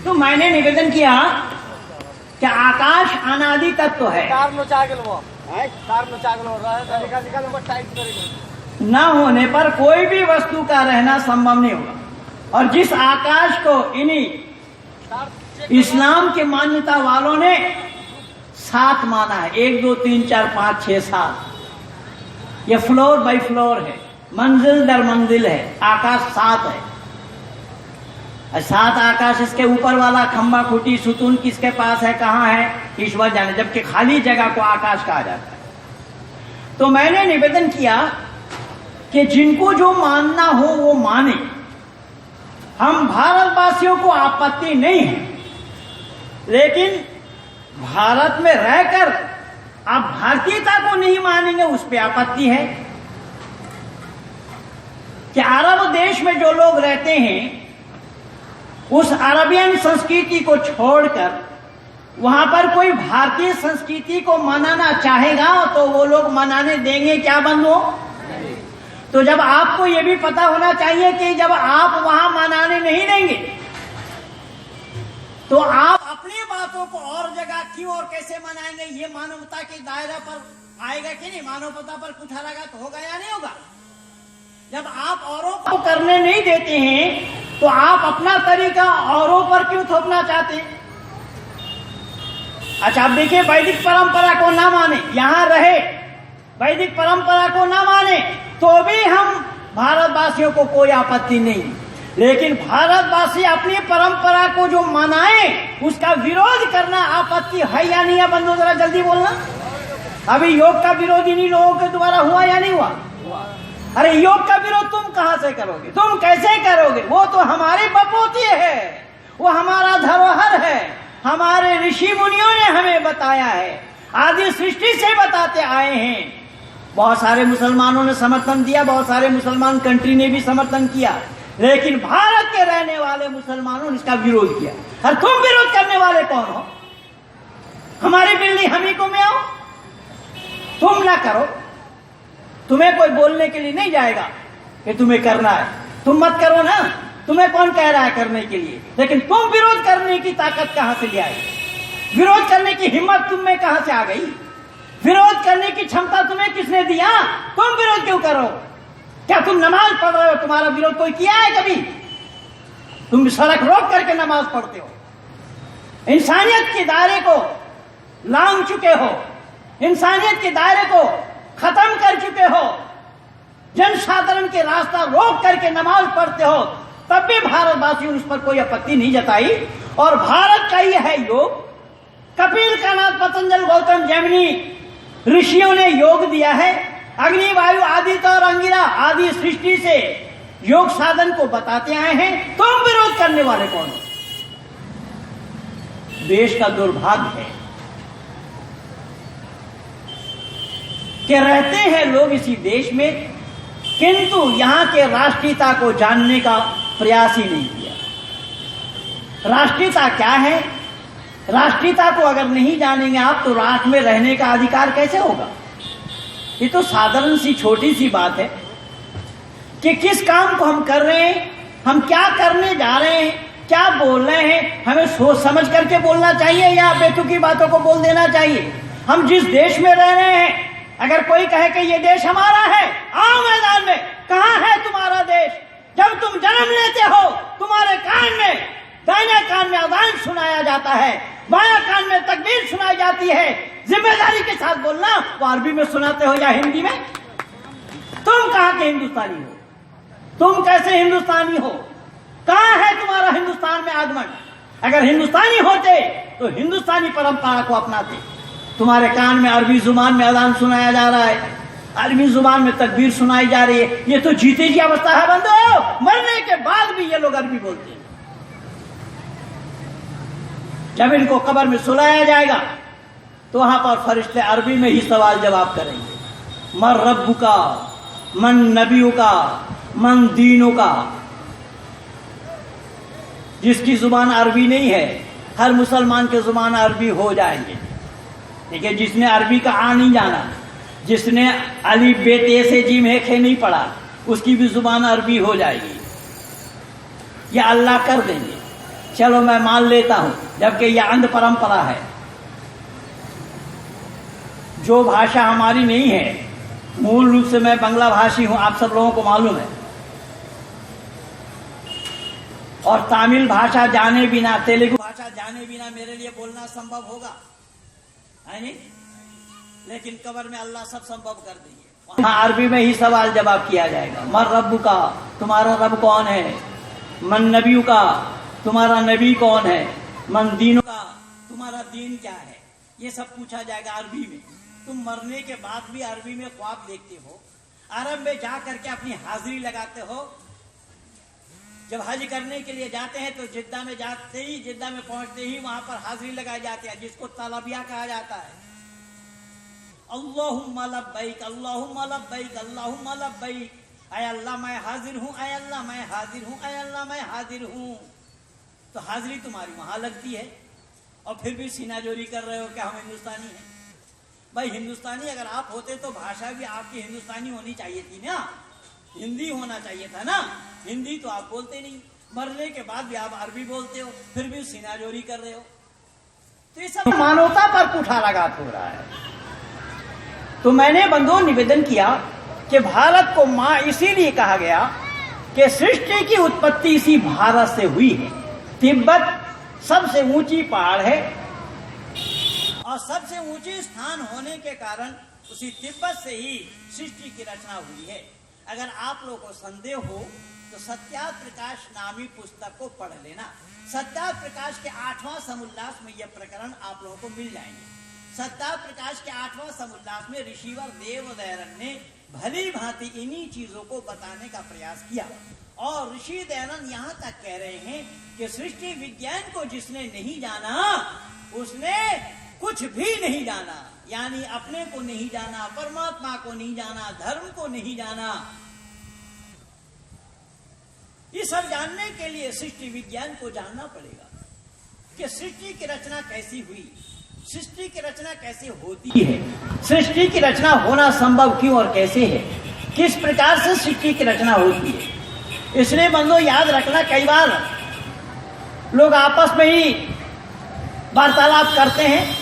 तो मैंने निवेदन किया कि आकाश अनादि तत्व है, न होने पर कोई भी वस्तु का रहना संभव नहीं होगा। और जिस आकाश को इन्हीं इस्लाम के मान्यता वालों ने 7 माना है, 1 2 3 4 5 6 7, ये फ्लोर बाय फ्लोर है, मंजिल दर मंजिल है, आकाश 7 है। 7 आकाश, इसके ऊपर वाला खंबा खूटी सुतून किसके पास है, कहाँ है, ईश्वर जाने, जबकि खाली जगह को आकाश कहा जाता है। तो मैंने निवेदन किया कि जिनको जो मानना हो वो माने, हम भारतवासियों को आपत्ति नहीं है, लेकिन भारत में रहकर आप भारतीयता को नहीं मानेंगे, उस पर आपत्ति है। कि अरब देश में जो लोग रहते हैं उस अरबियन संस्कृति को छोड़कर वहां पर कोई भारतीय संस्कृति को मनाना चाहेगा तो वो लोग मनाने देंगे क्या बंधु? तो जब आपको ये भी पता होना चाहिए कि जब आप वहां मनाने नहीं देंगे तो आप अपनी बातों को और जगह क्यों और कैसे मनाएंगे, ये मानवता के दायरे पर आएगा कि नहीं? मानवता पर कुछ हराघात होगा या नहीं होगा? जब आप औरों को करने नहीं देते हैं तो आप अपना तरीका औरों पर क्यों थोपना चाहते हैं? अच्छा, आप देखिए, वैदिक परंपरा को ना माने, यहां रहे, वैदिक परंपरा को ना माने तो भी हम भारतवासियों को कोई आपत्ति नहीं, लेकिन भारतवासी अपनी परंपरा को जो मनाए उसका विरोध करना आपत्ति है या नहीं है? बंधु जरा जल्दी बोलना। अभी योग का विरोध इन्हीं लोगों के द्वारा हुआ या नहीं हुआ? अरे योग का विरोध तुम कहां से करोगे, तुम कैसे करोगे? वो तो हमारी बपोती है, वो हमारा धरोहर है, हमारे ऋषि मुनियों ने हमें बताया है, आदि सृष्टि से बताते आए हैं। बहुत सारे मुसलमानों ने समर्थन दिया, बहुत सारे मुसलमान कंट्री ने भी समर्थन किया, लेकिन भारत के रहने वाले मुसलमानों ने इसका विरोध किया। और तुम विरोध करने वाले कौन हो? हमारी बिल्ली हमी को में आओ, तुम ना करो, तुम्हें कोई बोलने के लिए नहीं जाएगा कि तुम्हें करना है, तुम मत करो ना, तुम्हें कौन कह रहा है करने के लिए? लेकिन तुम विरोध करने की ताकत कहां से ले आए? विरोध करने की हिम्मत तुम में कहां से आ गई? विरोध करने की क्षमता तुम्हें किसने दिया? तुम विरोध क्यों करो? क्या तुम नमाज पढ़ रहे हो, तुम्हारा विरोध कोई किया है कभी? तुम सड़क रोक करके नमाज पढ़ते हो, इंसानियत के दायरे को लांघ चुके हो, इंसानियत के दायरे को खत्म कर चुके हो, जन साधारण के रास्ता रोक करके नमाज पढ़ते हो, तब भी भारतवासियों ने उस पर कोई आपत्ति नहीं जताई। और भारत का ये है योग, कपिल का नाथ, पतंजल, गौतम, जैमिनी ऋषियों ने योग दिया है, अग्नि, वायु, आदित्य और अंगिरा आदि सृष्टि से योग साधन को बताते आए हैं। तुम विरोध करने वाले कौन हो? देश का दुर्भाग्य है कि रहते हैं लोग इसी देश में, किंतु यहां के राष्ट्रीयता को जानने का प्रयास ही नहीं किया। राष्ट्रीयता क्या है? राष्ट्रीयता को अगर नहीं जानेंगे आप तो राष्ट्र में रहने का अधिकार कैसे होगा? ये तो साधारण सी छोटी सी बात है कि किस काम को हम कर रहे हैं, हम क्या करने जा रहे हैं, क्या बोल रहे हैं, हमें सोच समझ करके बोलना चाहिए या बेतुकी बातों को बोल देना चाहिए? हम जिस देश में रह रहे हैं, अगर कोई कहे कि ये देश हमारा है, आओ मैदान में, कहां है तुम्हारा देश? जब तुम जन्म लेते हो तुम्हारे कान में, दाहिने कान में अज़ान सुनाया जाता है, बायां कान में तकबीर सुनाई जाती है। जिम्मेदारी के साथ बोलना, वो अरबी में सुनाते हो या हिंदी में? तुम कहां के हिंदुस्तानी हो? तुम कैसे हिंदुस्तानी हो? कहां है तुम्हारा हिंदुस्तान में आगमन? अगर हिंदुस्तानी होते तो हिंदुस्तानी परंपरा को अपनाते। तुम्हारे कान में अरबी जुबान में अज़ान सुनाया जा रहा है, अरबी जुबान में तकबीर सुनाई जा रही है, ये तो जीते जी अवस्था है बंदो। मरने के बाद भी ये लोग अरबी बोलते हैं। जब इनको कब्र में सुलाया जाएगा तो वहां पर फरिश्ते अरबी में ही सवाल जवाब करेंगे, मन रब्बु का, मन नबियों का, मन दीनों का। जिसकी जुबान अरबी नहीं है, हर मुसलमान के जुबान अरबी हो जाएंगे। देखिए, जिसने अरबी का आ नहीं जाना, जिसने अली बेते से जीम है खे नहीं पढ़ा, उसकी भी जुबान अरबी हो जाएगी। ये अल्लाह कर देंगे। चलो मैं मान लेता हूं, जबकि यह अंध परंपरा है। जो भाषा हमारी नहीं है, मूल रूप से मैं बांग्ला भाषी हूं, आप सब लोगों को मालूम है, और तमिल भाषा जाने बिना, तेलुगु भाषा जाने बिना मेरे लिए बोलना संभव होगा, है नहीं? लेकिन कब्र में अल्लाह सब संभव कर देंगे। वहां अरबी में ही सवाल जवाब किया जाएगा। मन रब्बु का, तुम्हारा रब कौन है? मन नबियु का, तुम्हारा नबी कौन है? मन दीनों का, तुम्हारा दीन क्या है? ये सब पूछा जाएगा अरबी में। तुम मरने के बाद भी अरबी में ख्वाब देखते हो, अरब में जा करके अपनी हाजिरी लगाते हो। जब हज करने के लिए जाते हैं तो जिद्दा में जाते ही, जिद्दा में पहुंचते ही वहां पर हाजिरी लगाई जाती है, जिसको तलबिया कहा जाता है। अल्लाहुम्मा लब्बैक, अल्लाहुम्मा लब्बैक, अल्लाहुम्मा लब्बैक, ऐ अल्लाह मैं हाजिर हूं, ऐ अल्लाह मैं हाजिर हूं, ऐ अल्लाह मैं हाजिर हूं। तो हाजिरी तुम्हारी वहां लगती है और फिर भी सीना जोरी कर रहे हो कि हम हिंदुस्तानी हैं। भाई हिंदुस्तानी अगर आप होते तो भाषा भी आपकी हिंदुस्तानी होनी चाहिए थी ना, हिंदी होना चाहिए था ना। हिंदी तो आप बोलते नहीं, मरने के बाद भी आप अरबी बोलते हो, फिर भी सीना जोरी कर रहे हो। तो ये सब मानवता पर कुठाराघात हो रहा है। तो मैंने बंधुओं निवेदन किया कि भारत को मां इसीलिए कहा गया कि सृष्टि की उत्पत्ति इसी भारत से हुई है। तिब्बत सबसे ऊंची पहाड़ है और सबसे ऊंची स्थान होने के कारण उसी तिब्बत से ही सृष्टि की रचना हुई है। अगर आप लोगों को संदेह हो तो सत्यार्थ प्रकाश नामी पुस्तक को पढ़ लेना। सत्यार्थ प्रकाश के 8वां समुल्लास में यह प्रकरण आप लोगों को मिल जाएंगे। सत्यार्थ प्रकाश के 8वां समुल्लास में ऋषिवर देवदयानंद ने भली भांति इन्हीं चीजों को बताने का प्रयास किया। और ऋषि दयानंद यहाँ तक कह रहे हैं कि सृष्टि विज्ञान को जिसने नहीं जाना उसने कुछ भी नहीं जाना, यानी अपने को नहीं जाना, परमात्मा को नहीं जाना, धर्म को नहीं जाना। ये सब जानने के लिए सृष्टि विज्ञान को जानना पड़ेगा कि सृष्टि की रचना कैसी हुई, सृष्टि की रचना कैसे होती है, सृष्टि की रचना होना संभव क्यों और कैसे है, किस प्रकार से सृष्टि की रचना होती है। इसलिए बंधुओं याद रखना, कई बार लोग आपस में ही वार्तालाप करते हैं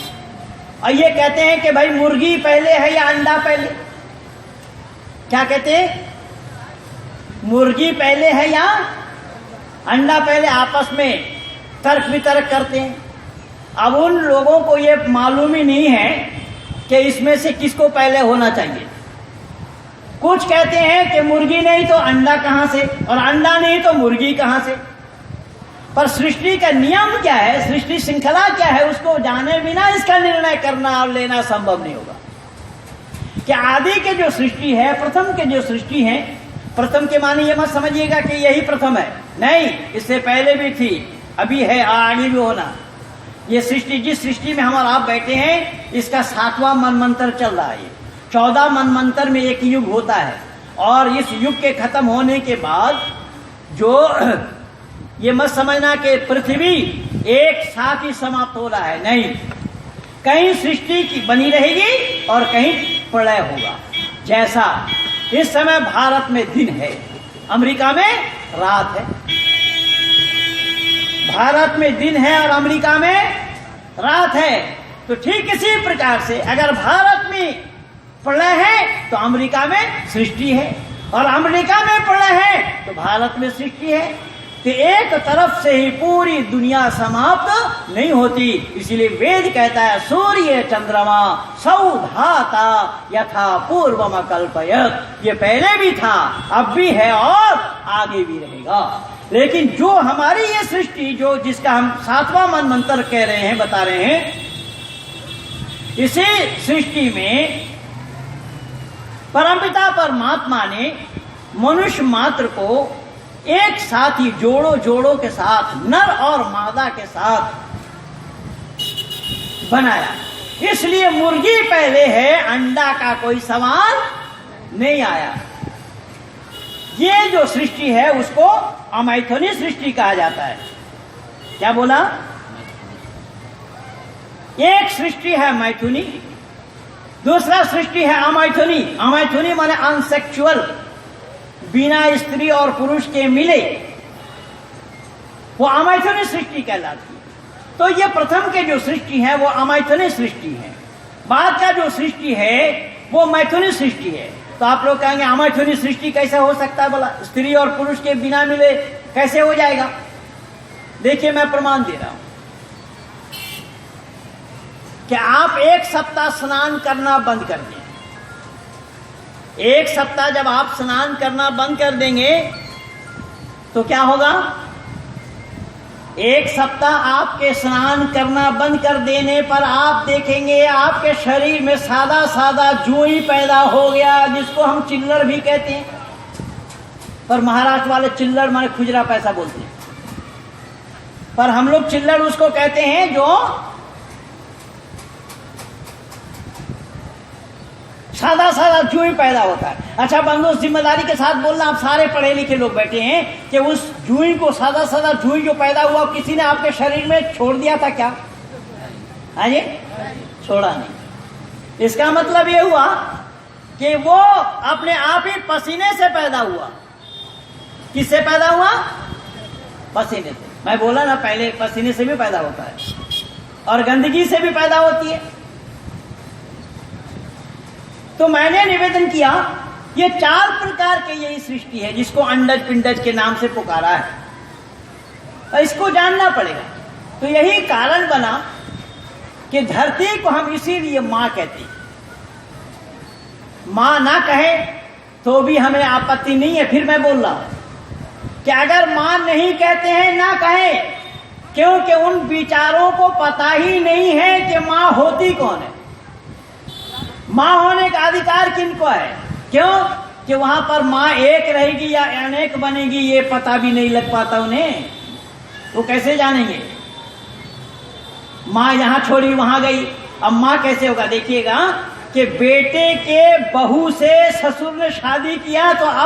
और ये कहते हैं कि भाई मुर्गी पहले है या अंडा पहले। क्या कहते हैं? मुर्गी पहले है या अंडा पहले, आपस में तर्क वितर्क करते हैं। अब उन लोगों को ये मालूम ही नहीं है कि इसमें से किसको पहले होना चाहिए। कुछ कहते हैं कि मुर्गी नहीं तो अंडा कहां से, और अंडा नहीं तो मुर्गी कहां से। पर सृष्टि का नियम क्या है, सृष्टि श्रृंखला क्या है, उसको जाने बिना इसका निर्णय करना और लेना संभव नहीं होगा। कि आदि के जो सृष्टि है, प्रथम के जो सृष्टि है, प्रथम के माने ये मत समझिएगा कि यही प्रथम है, नहीं, इससे पहले भी थी, अभी है, आगे भी होना। ये सृष्टि, जिस सृष्टि में हम और आप बैठे हैं, इसका 7वां मनमंत्र चल रहा है। 14 मनमंत्र में एक युग होता है और इस युग के खत्म होने के बाद जो ये मत समझना कि पृथ्वी एक साथ ही समाप्त हो रहा है, नहीं, कहीं सृष्टि की बनी रहेगी और कहीं प्रलय होगा। जैसा इस समय भारत में दिन है, अमेरिका में रात है। भारत में दिन है और अमेरिका में रात है। तो ठीक इसी प्रकार से अगर भारत में प्रलय है तो अमेरिका में सृष्टि है, और अमेरिका में प्रलय है तो भारत में सृष्टि है। कि एक तरफ से ही पूरी दुनिया समाप्त नहीं होती। इसीलिए वेद कहता है सूर्य चंद्रमा सौधाता यथा पूर्वम कल्पयत। ये पहले भी था, अब भी है और आगे भी रहेगा। लेकिन जो हमारी ये सृष्टि, जो जिसका हम 7वां मनमंत्र कह रहे हैं, बता रहे हैं, इसी सृष्टि में परमपिता परमात्मा ने मनुष्य मात्र को एक साथ ही जोड़ों जोड़ों के साथ, नर और मादा के साथ बनाया। इसलिए मुर्गी पहले है, अंडा का कोई सवाल नहीं आया। ये जो सृष्टि है उसको अमैथुनी सृष्टि कहा जाता है। क्या बोला? एक सृष्टि है मैथुनी, दूसरा सृष्टि है अमैथुनी। अमैथुनी माने अनसेक्सुअल, बिना स्त्री और पुरुष के मिले। वो अमैथुनी सृष्टि कहलाती है। तो ये प्रथम के जो सृष्टि है वो अमैथुनी सृष्टि है, बाद का जो सृष्टि है वो मैथुनी सृष्टि है। तो आप लोग कहेंगे अमैथुनी सृष्टि कैसे हो सकता है, बोला स्त्री और पुरुष के बिना मिले कैसे हो जाएगा। देखिए मैं प्रमाण दे रहा हूं कि आप एक सप्ताह स्नान करना बंद कर दें। एक सप्ताह जब आप स्नान करना बंद कर देंगे तो क्या होगा, एक सप्ताह आपके स्नान करना बंद कर देने पर आप देखेंगे आपके शरीर में सादा सादा जुई पैदा हो गया, जिसको हम चिल्लर भी कहते हैं, पर महाराष्ट्र वाले चिल्लर माने खुजरा पैसा बोलते हैं, पर हम लोग चिल्लर उसको कहते हैं जो सादा सादा जुई पैदा होता है। अच्छा बंधु, जिम्मेदारी के साथ बोलना, आप सारे पढ़े लिखे लोग बैठे हैं कि उस जुई को, सादा सादा जुई जो पैदा हुआ, किसी ने आपके शरीर में छोड़ दिया था क्या? हाँ जी, छोड़ा नहीं। इसका मतलब ये हुआ कि वो अपने आप ही पसीने से पैदा हुआ। किससे पैदा हुआ? पसीने से। मैं बोला ना पहले, पसीने से भी पैदा होता है और गंदगी से भी पैदा होती है। तो मैंने निवेदन किया ये 4 प्रकार की यही सृष्टि है जिसको अंडज पिंडज के नाम से पुकारा है, और इसको जानना पड़ेगा। तो यही कारण बना कि धरती को हम इसीलिए मां कहते हैं। मां ना कहे तो भी हमें आपत्ति नहीं है। फिर मैं बोल रहा हूं कि अगर मां नहीं कहते हैं ना कहे, क्योंकि उन विचारों को पता ही नहीं है कि मां होती कौन है, मां होने का अधिकार किनको है। क्यों कि वहां पर मां एक रहेगी या अनेक बनेगी ये पता भी नहीं लग पाता उन्हें। वो कैसे जानेंगे? मां यहां छोड़ी वहां गई, अब मां कैसे होगा? देखिएगा कि बेटे के बहू से ससुर ने शादी किया तो